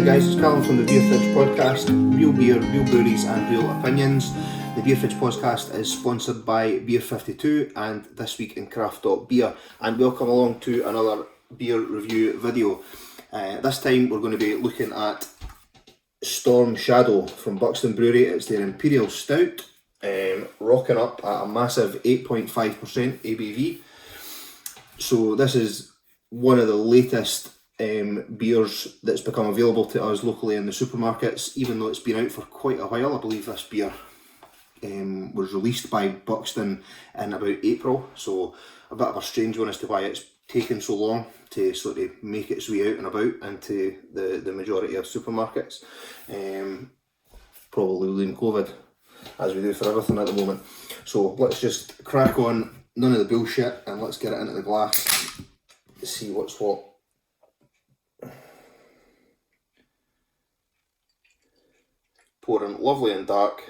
Hey guys, it's Callum from the Beer Fridge Podcast. Real beer, real breweries and real opinions. The Beer Fridge Podcast is sponsored by Beer 52 and This Week in Craft Beer. And welcome along to another beer review video. This time we're going to be looking at Storm Shadow from Buxton Brewery. It's their Imperial Stout, rocking up at a massive 8.5% ABV. So this is one of the latest beers that's become available to us locally in the supermarkets, even though it's been out for quite a while. I believe this beer was released by Buxton in about April, so a bit of a strange one as to why it's taken so long to sort of make its way out and about into the majority of supermarkets. Probably blame COVID, as we do for everything at the moment. So let's just crack on, none of the bullshit, and let's get it into the glass, see what's what. Pouring lovely and dark,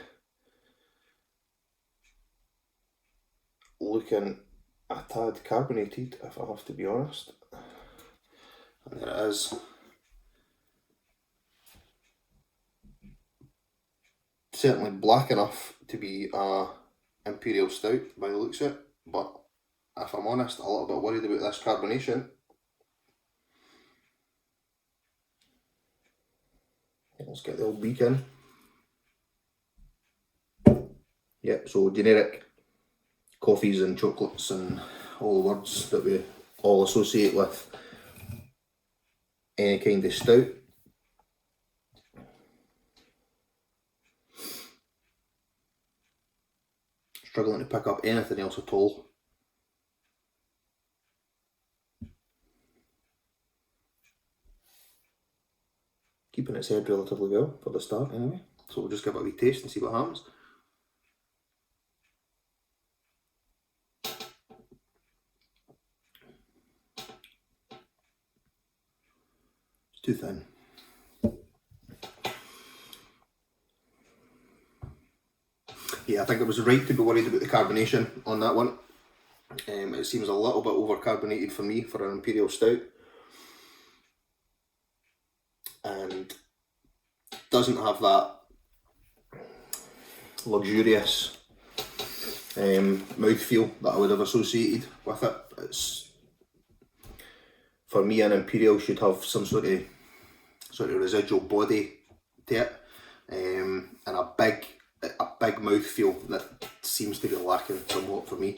looking a tad carbonated if I have to be honest, and there it is. Certainly black enough to be a Imperial Stout by the looks of it, but if I'm honest, a little bit worried about this carbonation. Let's get the old beak in. Yep, so generic coffees and chocolates and all the words that we all associate with any kind of stout. Struggling to pick up anything else at all. Keeping its head relatively well for the start anyway, so we'll just give it a wee taste and see what happens. Too thin. Yeah, I think it was right to be worried about the carbonation on that one. It seems a little bit over carbonated for me for an Imperial Stout, and doesn't have that luxurious mouthfeel that I would have associated with it. It's, for me, an Imperial should have some sort of residual body to it, and a big mouthfeel that seems to be lacking somewhat for me.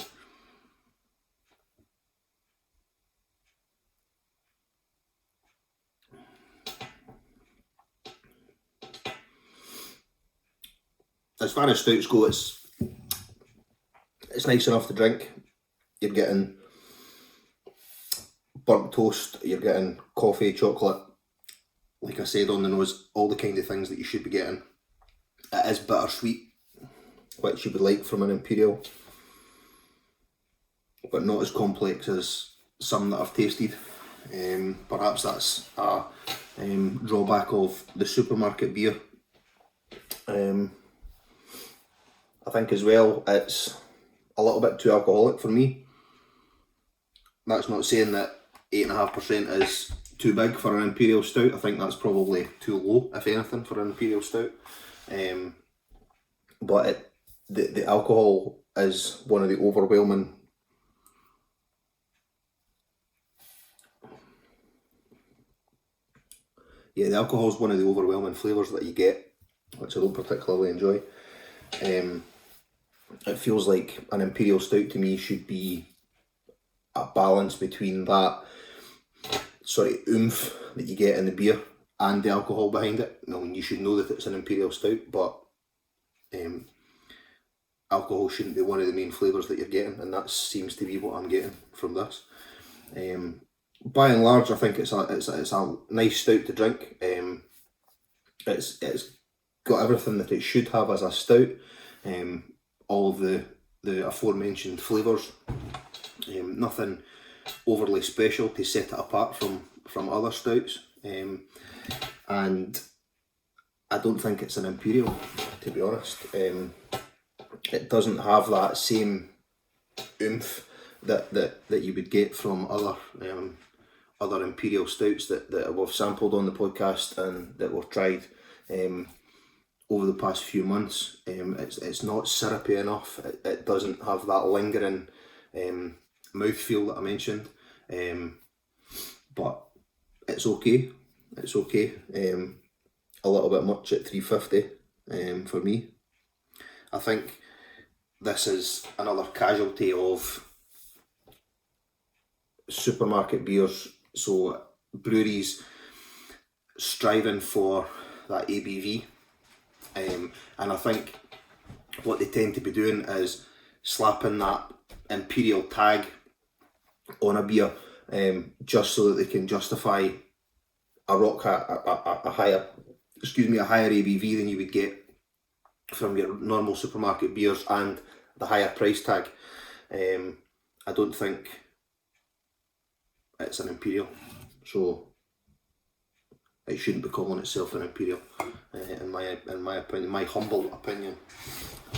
As far as stouts go, it's nice enough to drink. You're getting burnt toast, you're getting coffee, chocolate, like I said, on the nose, all the kind of things that you should be getting. It is bittersweet, which you would like from an Imperial, but not as complex as some that I've tasted. Perhaps that's a drawback of the supermarket beer. I think as well it's a little bit too alcoholic for me. That's not saying that 8.5% is too big for an Imperial Stout. I think that's probably too low, if anything, for an Imperial Stout. But the alcohol is one of the overwhelming the alcohol is one of the overwhelming flavours that you get, which I don't particularly enjoy. It feels like an Imperial Stout to me should be a balance between that sort of oomph that you get in the beer and the alcohol behind it. I mean, you should know that it's an Imperial Stout, but alcohol shouldn't be one of the main flavours that you're getting, and that seems to be what I'm getting from this. By and large, I think it's a nice stout to drink. It's got everything that it should have as a stout. All of the aforementioned flavours. Nothing overly special to set it apart from other stouts. And I don't think it's an Imperial, to be honest. It doesn't have that same oomph that you would get from other imperial stouts that we've sampled on the podcast and that we've tried over the past few months. It's not syrupy enough. It doesn't have that lingering mouthfeel that I mentioned, but it's okay. It's okay. A little bit much at 350 for me. I think this is another casualty of supermarket beers. So breweries striving for that ABV, and I think what they tend to be doing is slapping that imperial tag on a beer, just so that they can justify a higher ABV than you would get from your normal supermarket beers, and the higher price tag. I don't think it's an imperial, so it shouldn't be calling itself an imperial, in my opinion, my humble opinion.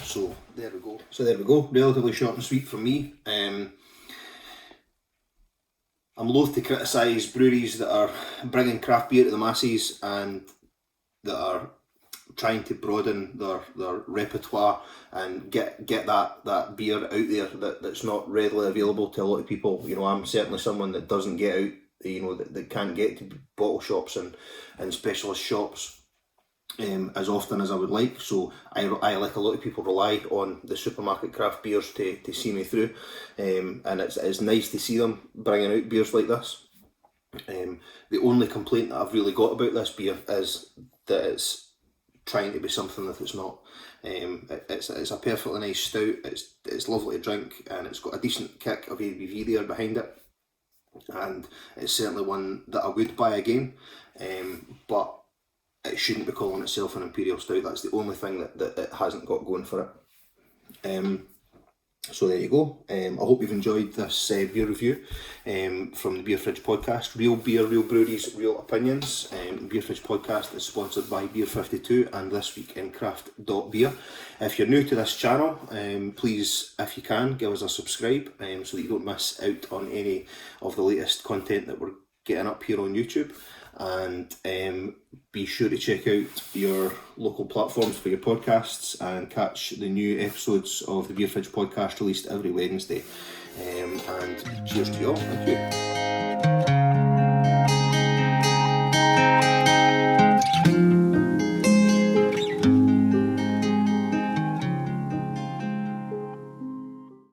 So there we go. Relatively short and sweet from me. I'm loath to criticise breweries that are bringing craft beer to the masses and that are trying to broaden their repertoire and get that beer out there that's not readily available to a lot of people. You know, I'm certainly someone that doesn't get out, you know, that can't get to bottle shops and specialist shops as often as I would like. So I, like a lot of people, rely on the supermarket craft beers to see me through, and it's nice to see them bringing out beers like this. The only complaint that I've really got about this beer is that it's trying to be something that it's not. It's a perfectly nice stout. It's lovely to drink, and it's got a decent kick of ABV there behind it, and it's certainly one that I would buy again. But it shouldn't be calling itself an imperial stout. That's the only thing that it hasn't got going for it. So there you go. I hope you've enjoyed this beer review from the Beer Fridge Podcast. Real beer, real breweries, real opinions. Beer Fridge Podcast is sponsored by Beer 52 and This Week in Craft.beer. If you're new to this channel, please, if you can, give us a subscribe so that you don't miss out on any of the latest content that we're getting up here on YouTube. And be sure to check out your local platforms for your podcasts and catch the new episodes of the Beer Fridge Podcast released every Wednesday. And cheers to you all. Thank you.